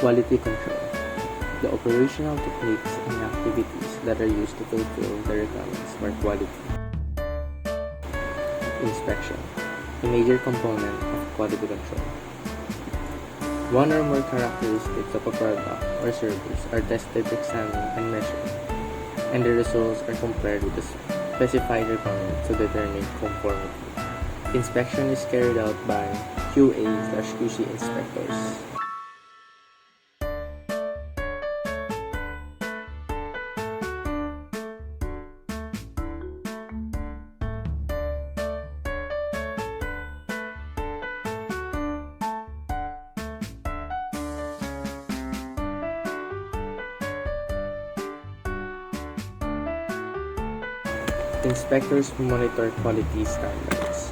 Quality control. The operational techniques and activities that are used to fulfill the requirements for quality. Inspection. A major component of quality control. One or more characteristics of a product or service are tested, examined, and measured, and the results are compared with the specified requirements to determine conformity. Inspection is carried out by QA/QC inspectors. Inspectors monitor quality standards.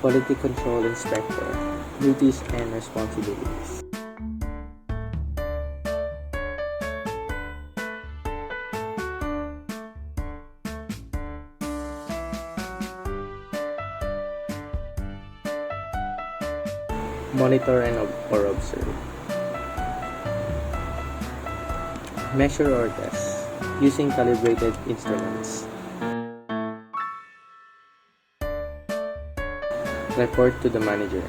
Quality Control Inspector, duties and responsibilities. Monitor or observe. Measure or test using calibrated instruments. Report to the manager.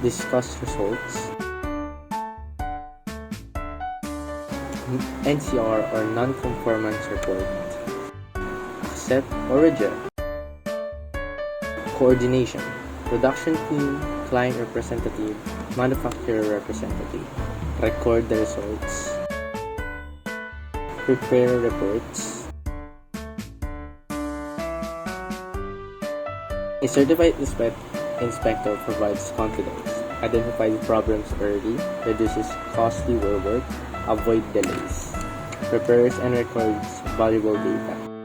Discuss results. NCR or non-conformance report. Accept or reject. Coordination. Production team, client representative, manufacturer representative. Record the results. Prepare reports. A certified inspector provides confidence, identifies problems early, reduces costly work, avoid delays, prepares and records valuable data.